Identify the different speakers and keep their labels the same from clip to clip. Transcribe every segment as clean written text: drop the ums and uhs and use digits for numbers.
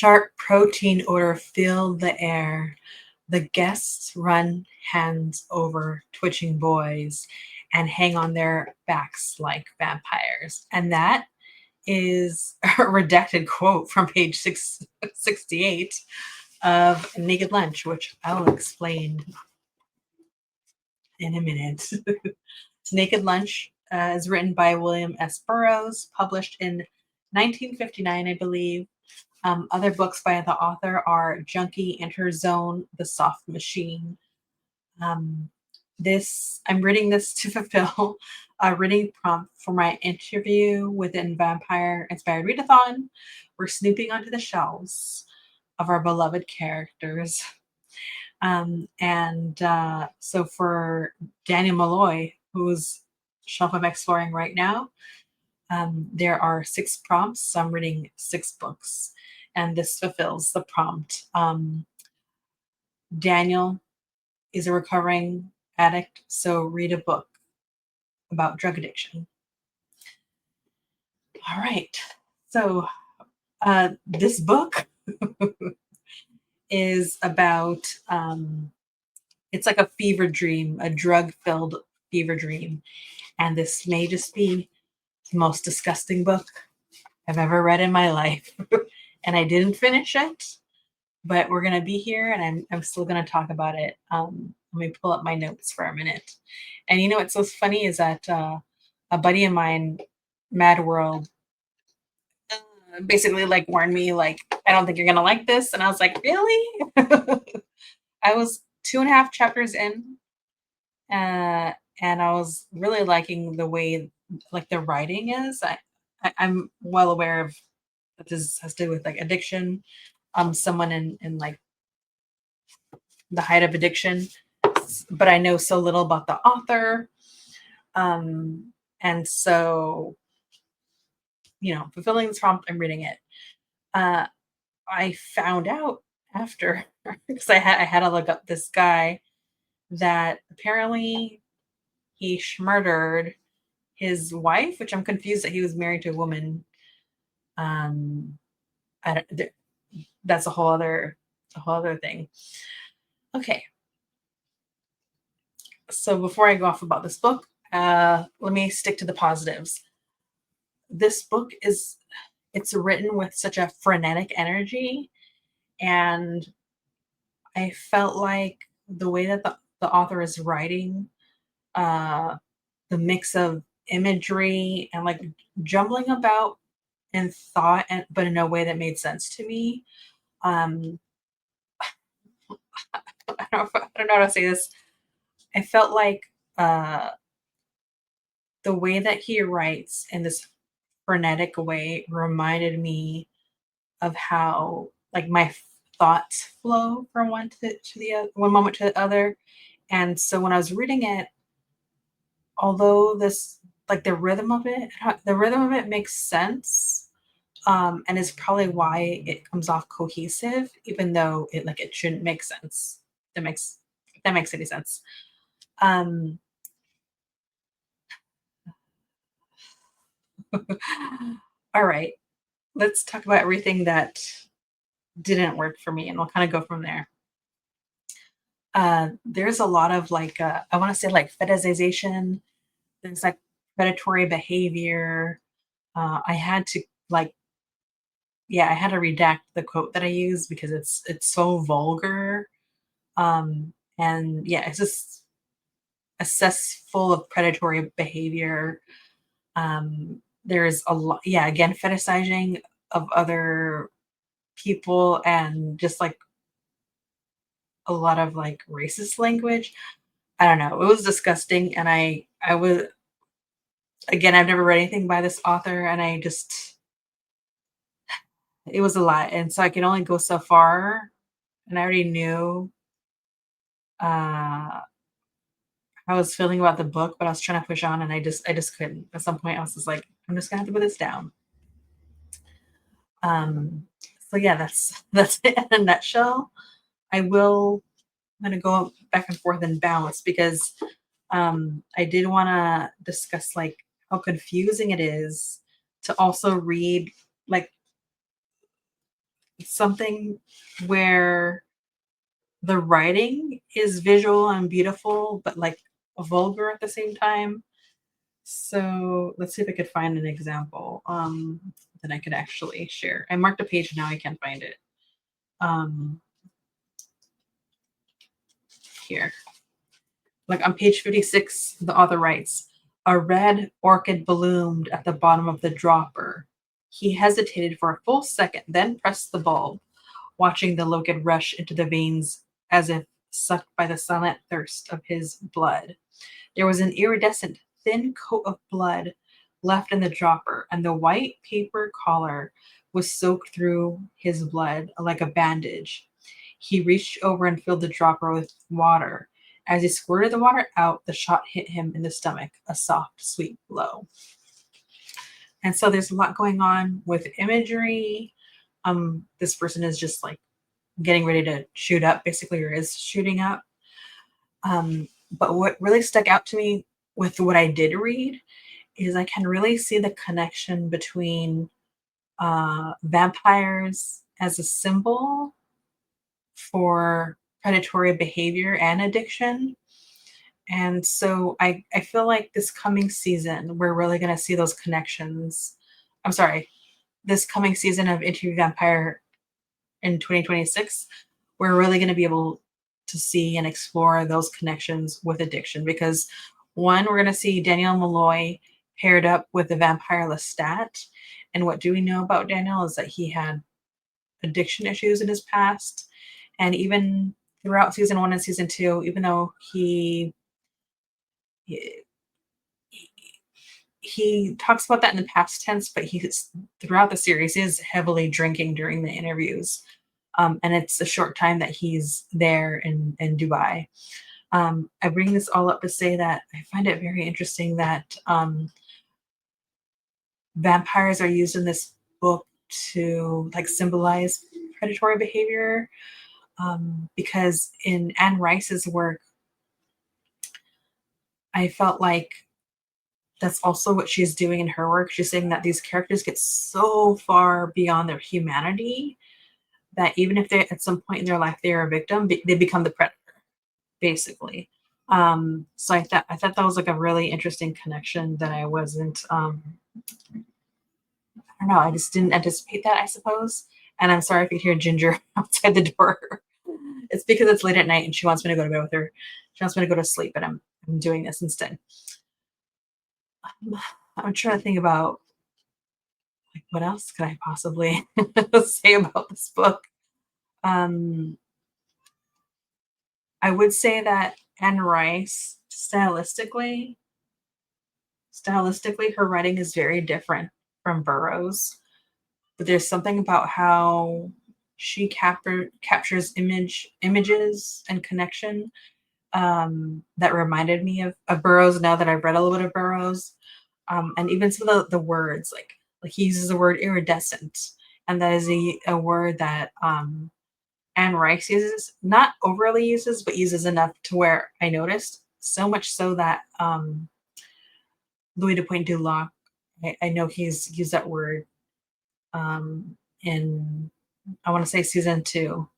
Speaker 1: sharp protein odor filled the air. The guests run hands over twitching boys and hang on their backs like vampires. And that is a redacted quote from page 668 of Naked Lunch, which I'll explain in a minute. Naked Lunch is written by William S. Burroughs, published in 1959, I believe. Other books by the author are Junkie, Interzone, The Soft Machine. I'm reading this to fulfill a reading prompt for my interview within Vampire Inspired Readathon. We're snooping onto the shelves of our beloved characters. So for Daniel Malloy, whose shelf I'm exploring right now, there are 6 prompts. So I'm reading 6 books, and this fulfills the prompt. Daniel is a recovering addict, so read a book about drug addiction. All right. So this book is about it's like a fever dream, a drug-filled fever dream. And this may just be the most disgusting book I've ever read in my life. And I didn't finish it, but we're going to be here and I'm still going to talk about it. Let me pull up my notes for a minute. And you know what's so funny is that a buddy of mine, Mad World, basically like warned me, like, I don't think you're going to like this. And I was like, really? I was 2.5 chapters in, and I was really liking the way like the writing is. I'm well aware of that this has to do with like addiction. Someone in like the height of addiction, but I know so little about the author. And so, fulfilling this prompt, I'm reading it. I found out after because I had to look up this guy that apparently he murdered his wife, which I'm confused that he was married to a woman. I don't, that's a whole other thing. Okay. So before I go off about this book, let me stick to the positives. This book it's written with such a frenetic energy, and I felt like the way that the author is writing, uh, the mix of imagery and like jumbling about in thought, but in a way that made sense to me. Um, I don't know how to say this. I felt like uh, the way that he writes in this frenetic way reminded me of how like my thoughts flow from one moment to the other. And so when I was reading it, although this like the rhythm of it makes sense, and is probably why it comes off cohesive, even though it shouldn't make sense. If that makes any sense. Um, all right, let's talk about everything that didn't work for me, and we'll kind of go from there. There's a lot of like I want to say like fetishization. There's like predatory behavior. I had to like yeah, I had to redact the quote that I used because it's so vulgar. And yeah, it's just a cesspool of predatory behavior. There's a lot, yeah, again, fetishizing of other people and just like a lot of like racist language. I don't know. It was disgusting, and I was again. I've never read anything by this author, and I just it was a lot, and so I could only go so far. And I already knew uh, how I was feeling about the book, but I was trying to push on, and I just couldn't. At some point, I was just like, I'm just gonna have to put this down. Um, so yeah, that's it in a nutshell. I will I'm gonna go back and forth and bounce because I did want to discuss like how confusing it is to also read like It's something where the writing is visual and beautiful, but like vulgar at the same time. So let's see if I could find an example that I could actually share. I marked a page now, I can't find it. Um, Here. Like on page 56, the author writes, a red orchid bloomed at the bottom of the dropper. He hesitated for a full second, then pressed the bulb, watching the liquid rush into the veins as if sucked by the silent thirst of his blood. There was an iridescent, thin coat of blood left in the dropper, and the white paper collar was soaked through his blood like a bandage. He reached over and filled the dropper with water. As he squirted the water out, the shot hit him in the stomach, a soft, sweet blow. And so there's a lot going on with imagery. This person is just like getting ready to shoot up, basically, or is shooting up. But what really stuck out to me with what I did read is I can really see the connection between vampires as a symbol for predatory behavior and addiction. And so I feel like this coming season, we're really going to see those connections. I'm sorry, this coming season of Interview Vampire in 2026, we're really going to be able to see and explore those connections with addiction because one, we're going to see Daniel Malloy paired up with the vampire Lestat. And what do we know about Daniel is that he had addiction issues in his past. And even throughout season one and season two, even though he, he talks about that in the past tense, but he's throughout the series is heavily drinking during the interviews. And it's a short time that he's there in Dubai. I bring this all up to say that I find it very interesting that vampires are used in this book to like symbolize predatory behavior. Because in Anne Rice's work, I felt like that's also what she's doing in her work. She's saying that these characters get so far beyond their humanity that even if they at some point in their life they are a victim, they become the predator, basically. So I thought that was like a really interesting connection that I wasn't I don't know, I just didn't anticipate that, I suppose. And I'm sorry if you hear Ginger outside the door. It's because it's late at night and she wants me to go to bed with her. She wants me to go to sleep, and I'm doing this instead. I'm trying to think about like what else could I possibly say about this book. Um, I would say that Anne Rice, stylistically, her writing is very different from Burroughs. But there's something about how she captures images and connection that reminded me of Burroughs. Now that I've read a little bit of Burroughs, and even some of the words, like he uses the word iridescent, and that is a word that Anne Rice uses, not overly uses, but uses enough to where I noticed. So much so that Louis de Point du Lac, I know he's used that word in I want to say season two.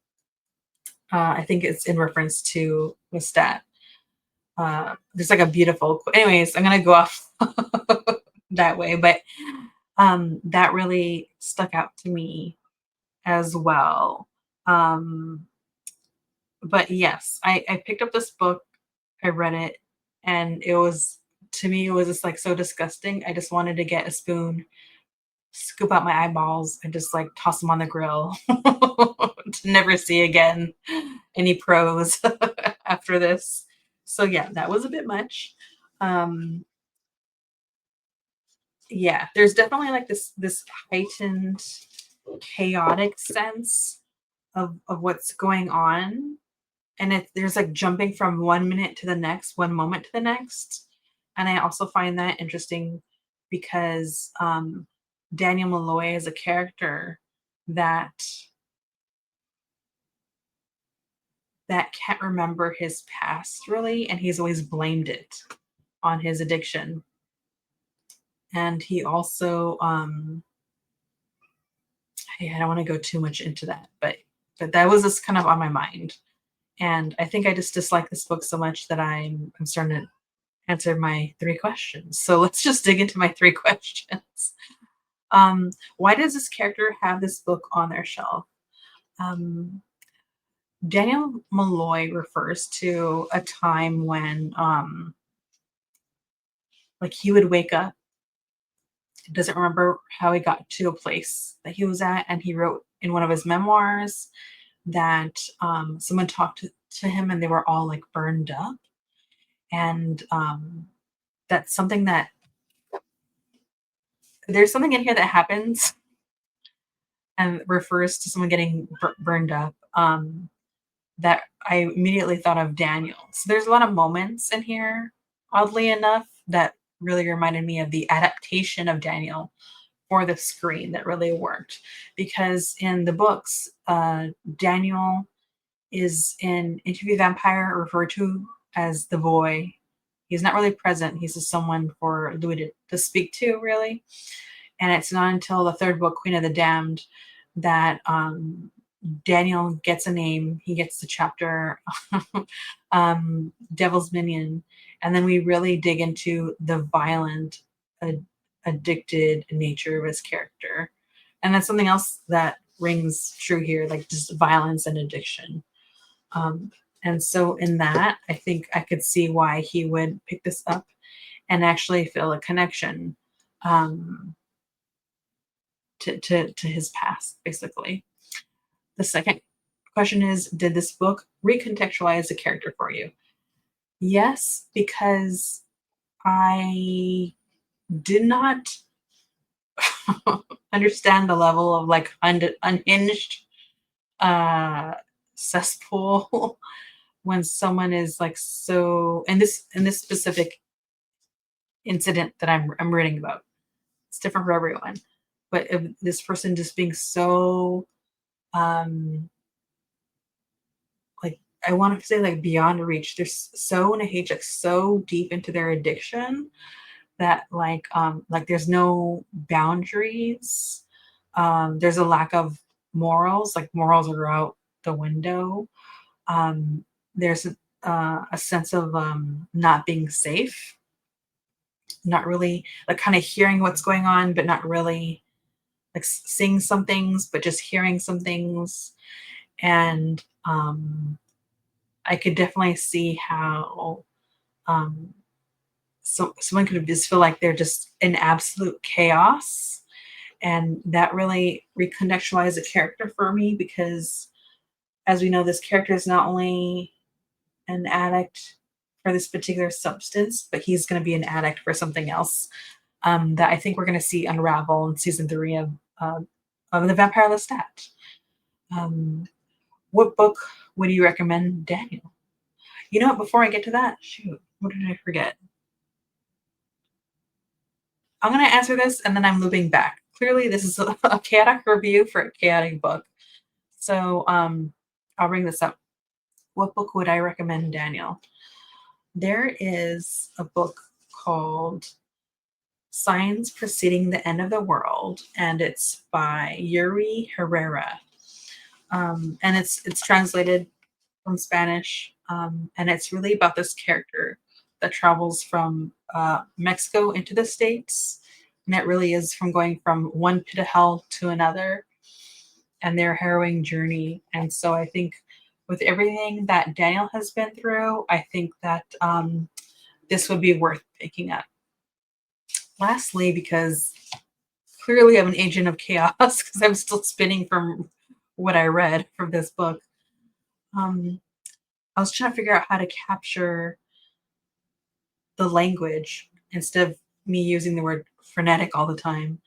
Speaker 1: I think it's in reference to Lestat. There's like a beautiful. Anyways, I'm gonna go off that way, but that really stuck out to me as well. Um, but yes, I picked up this book, I read it, and it was to me it was just like so disgusting. I just wanted to get a spoon, scoop out my eyeballs, and just like toss them on the grill to never see again any pros after this. So yeah, that was a bit much. Um, yeah, there's definitely like this heightened chaotic sense of what's going on, and there's like jumping from 1 minute to the next, one moment to the next. And I also find that interesting because Daniel Malloy is a character that can't remember his past really, and he's always blamed it on his addiction. And he also yeah, I don't want to go too much into that, but that was just kind of on my mind. And I think I just dislike this book so much that I'm starting to answer my three questions. So let's just dig into my three questions. Why does this character have this book on their shelf? Um, Daniel Malloy refers to a time when like he would wake up, doesn't remember how he got to a place that he was at, and he wrote in one of his memoirs that someone talked to him and they were all like burned up. And that's something that there's something in here that happens and refers to someone getting burned up, that I immediately thought of Daniel. So there's a lot of moments in here, oddly enough, that really reminded me of the adaptation of Daniel for the screen that really worked. Because in the books, Daniel is in Interview Vampire referred to as the boy. He's not really present. He's just someone for Louis to speak to, really. And it's not until the third book, Queen of the Damned, that Daniel gets a name. He gets the chapter Devil's Minion. And then we really dig into the violent, addicted nature of his character. And that's something else that rings true here, like just violence and addiction. Um, and so, in that, I think I could see why he would pick this up and actually feel a connection um, to his past, basically. The second question is, did this book recontextualize the character for you? Yes, because I did not understand the level of like unhinged uh cesspool when someone is like so in this specific incident that I'm reading about. It's different for everyone. But if this person just being so um like I want to say like beyond reach. They're so in a hitch, like so deep into their addiction that like there's no boundaries. There's a lack of morals, like morals are out the window. There's a sense of not being safe, not really like kind of hearing what's going on, but not really like seeing some things, but just hearing some things. And I could definitely see how um, someone could just feel like they're just in absolute chaos. And that really recontextualized the character for me because, as we know, this character is not only an addict for this particular substance, but he's going to be an addict for something else that I think we're going to see unravel in season three of the Vampire Lestat. Um, what book would you recommend, Daniel? You know what? Before I get to that, shoot, what did I forget? I'm going to answer this and then I'm looping back. Clearly, this is a chaotic review for a chaotic book. So I'll bring this up. What book would I recommend, Daniel? There is a book called Signs Preceding the End of the World, and it's by Yuri Herrera. And it's translated from Spanish, and it's really about this character that travels from Mexico into the States, and it really is from going from one pit of hell to another, and their harrowing journey. And so I think with everything that Daniel has been through, I think that this would be worth picking up. Lastly, because clearly I'm an agent of chaos because I'm still spinning from what I read from this book. I was trying to figure out how to capture the language instead of me using the word frenetic all the time.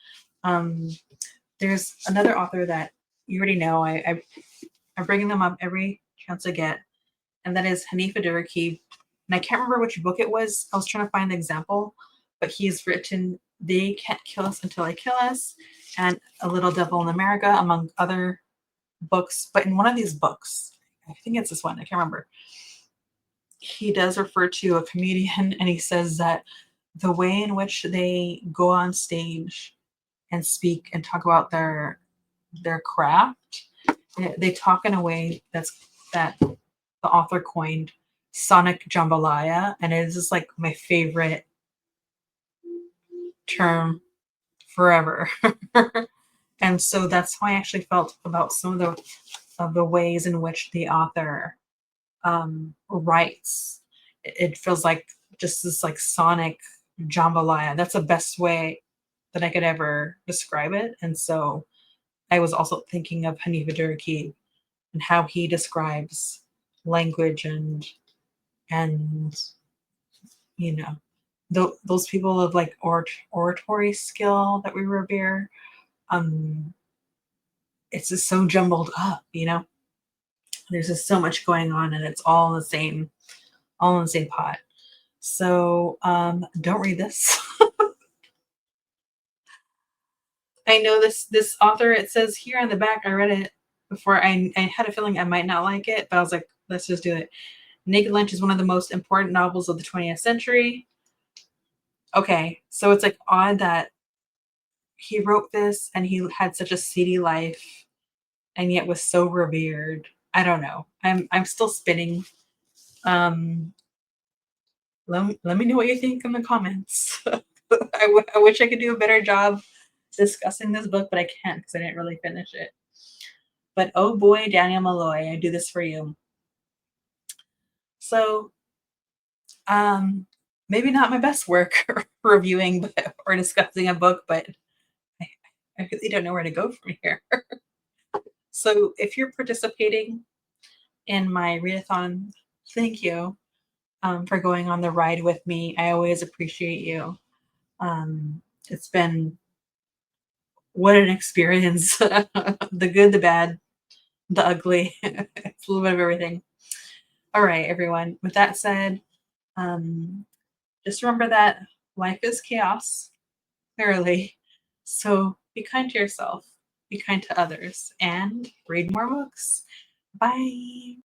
Speaker 1: Um, there's another author that you already know. I'm bringing them up every chance I get, and that is Hanif Abdurraqib. And I can't remember which book it was. I was trying to find the example, but he's written "They Can't Kill Us Until I Kill Us" and "A Little Devil in America," among other books. But in one of these books, I think it's this one. I can't remember. He does refer to a comedian, and he says that the way in which they go on stage and speak and talk about their their craft. They talk in a way that the author coined sonic jambalaya, and it is just like my favorite term forever. And so that's how I actually felt about some of the ways in which the author writes. It feels like just this like sonic jambalaya. That's the best way that I could ever describe it. And so I was also thinking of Hanifa Durkee and how he describes language and you know those people of like oratory skill that we revere. Um, it's just so jumbled up, There's just so much going on, and it's all in the same pot. So don't read this. I know this author. It says here on the back. I read it before. I had a feeling I might not like it, but I was like, let's just do it. Naked Lunch is one of the most important novels of the 20th century. Okay, so it's like odd that he wrote this and he had such a seedy life and yet was so revered. I don't know. I'm still spinning. Um, let me know what you think in the comments. I wish I could do a better job discussing this book, but I can't because I didn't really finish it. But oh boy, Daniel Malloy, I do this for you. So, um, maybe not my best work reviewing or discussing a book, but I, I really don't know where to go from here. So, if you're participating in my readathon, thank you for going on the ride with me. I always appreciate you. It's been what an experience. The good, the bad, the ugly. It's a little bit of everything. All right, everyone. With that said, um, just remember that life is chaos, clearly. So be kind to yourself, be kind to others, and read more books. Bye.